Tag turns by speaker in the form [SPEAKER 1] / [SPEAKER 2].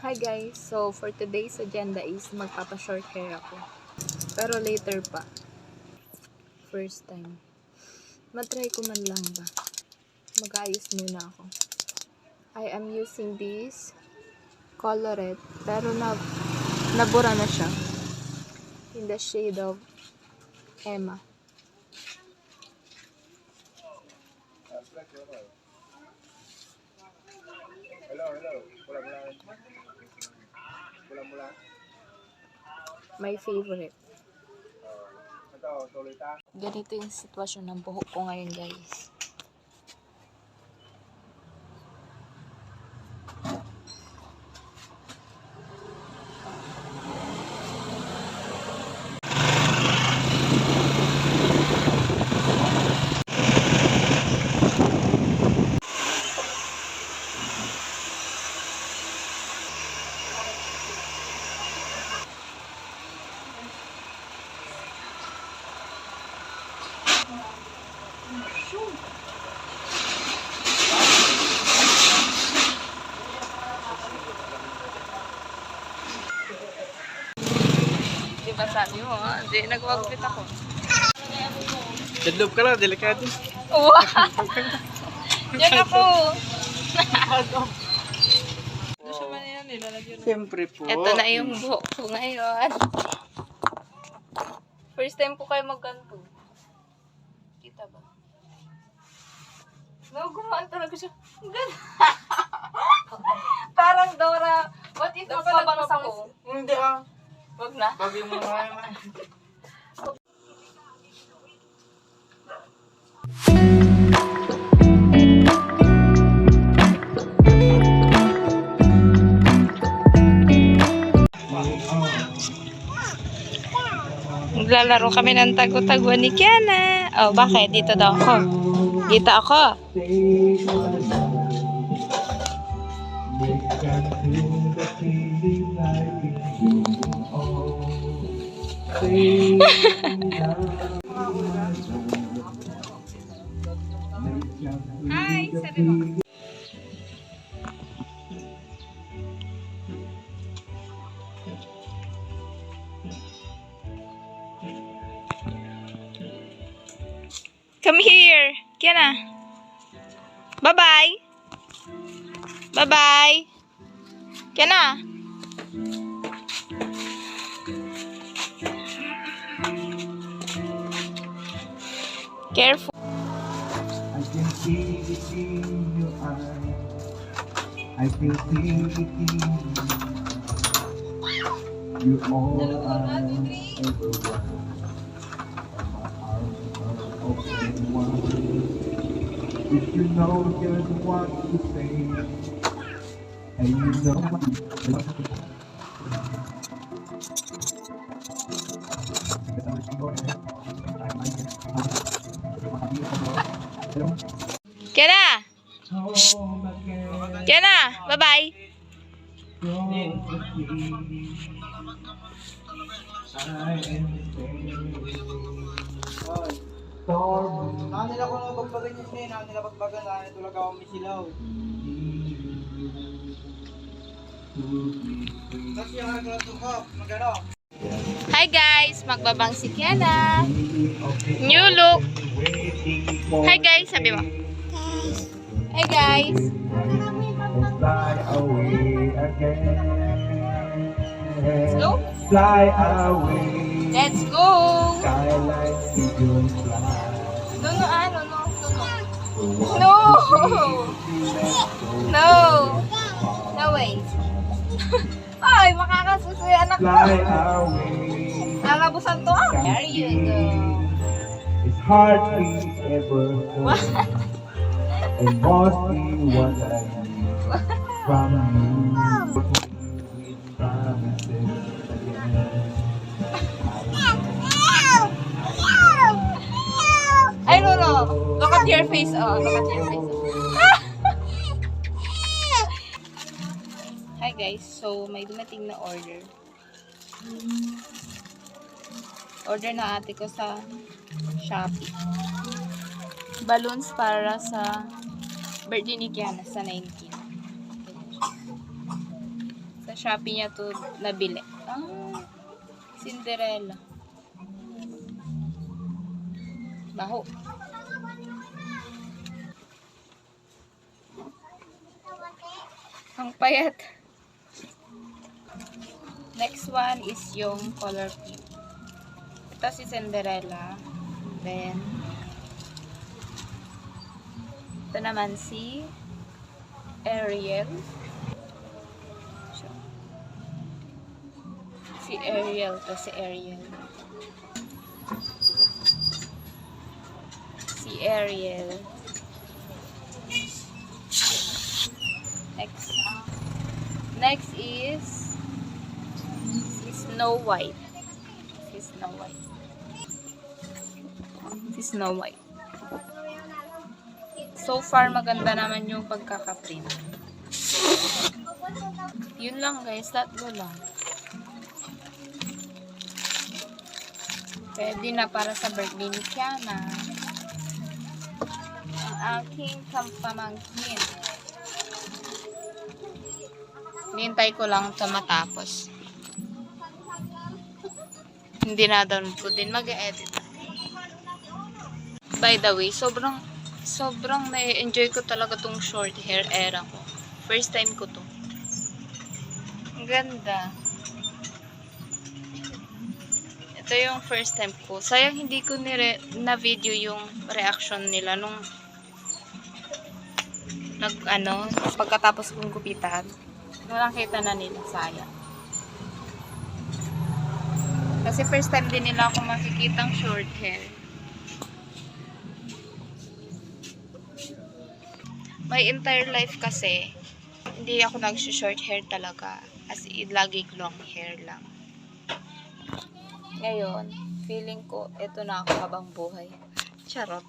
[SPEAKER 1] Hi guys! So, for today's agenda is magpapa-short hair ako. Pero later pa. First time. Matry ko man lang ba. Mag-ayos muna ako. I am using this Coloret. Pero nabura na siya. In the shade of Emma. My favorite. Ganito yung sitwasyon ng buhok ko ngayon, guys. Diba sabi mo, hindi nagwagpit ako.
[SPEAKER 2] Dadlog ka lang, delikado.
[SPEAKER 1] Wow! Diyan ako!
[SPEAKER 2] Siyempre po.
[SPEAKER 1] Ito na yung buhok ko ngayon. First time po kayo magganto. Kita ba? No, gumaan talaga siya. Ganun. Parang Dora. What if magpabangs ako?
[SPEAKER 2] Hindi ah.
[SPEAKER 1] Wag na.
[SPEAKER 2] Bagay mo nga.
[SPEAKER 1] Maglalaro kami ng tago-taguan ni Kiana. Oh, bakit? Dito daw ako. Dito ako. Hi, sabi mo. Come here. Kiana. Bye-bye. Bye-bye. Kiana. Careful.
[SPEAKER 3] I can see it in your eyes. I can see it in you. You all I ever want. And my arms are open wide. If you know just what to say, and you know what to say.
[SPEAKER 1] Kiana. Kiana. Bye-bye.
[SPEAKER 2] Nila ko nung pagbagan niya siya, nila pagbagan na tulad ako may silaw. Tapos yung harap ng ko, magano?
[SPEAKER 1] Hi guys, magbabang si Kiana. New look. Hi guys, sabi mo. Hi guys.
[SPEAKER 3] Fly away again.
[SPEAKER 1] Let's go.
[SPEAKER 3] Fly away.
[SPEAKER 1] Let's go.
[SPEAKER 3] Skyline eagle fly.
[SPEAKER 1] No. No. No way. Ay, makakasusuy anak ko.
[SPEAKER 3] Fly away.
[SPEAKER 1] Nalabusan to ah. There you go.
[SPEAKER 3] It's hardly ever home. And mostly what I need from you. With promises again.
[SPEAKER 1] I don't know. Look at your face. Oh, look at your face. Hi guys. So, may dumating na order. Order na ate ko sa Shopee. Balloons para sa birthday ni Kiana sa 19. So, Sa Shopee niya to nabili. Cinderella. Baho. Ang payat. Next one is yung color pink. Ito si Cinderella. Then, ito naman si Ariel. Si Ariel. Ito si Ariel. Si Ariel. Next is si Snow White. Si Snow White. Si Snow White. So far, maganda naman yung pagkakaprint. Yun lang guys, tatlo lang. Pwede na para sa birthday ni Kiana. Ang aking pamangkin. Nintay ko lang ito matapos. Hindi na doon ko din mag-edit. By the way, sobrang na-enjoy ko talaga tong short hair era ko. First time ko to. Ang ganda. Ito yung first time ko. Sayang hindi ko na-video yung reaction nila nung pagkatapos kong gupitan. Nakita na nila, sayang. Kasi first time din nila ako makikitang short hair. My entire life kasi, hindi ako nag-short hair talaga. As in, lagi long hair lang. Ngayon, feeling ko, ito na ako habang buhay. Charot.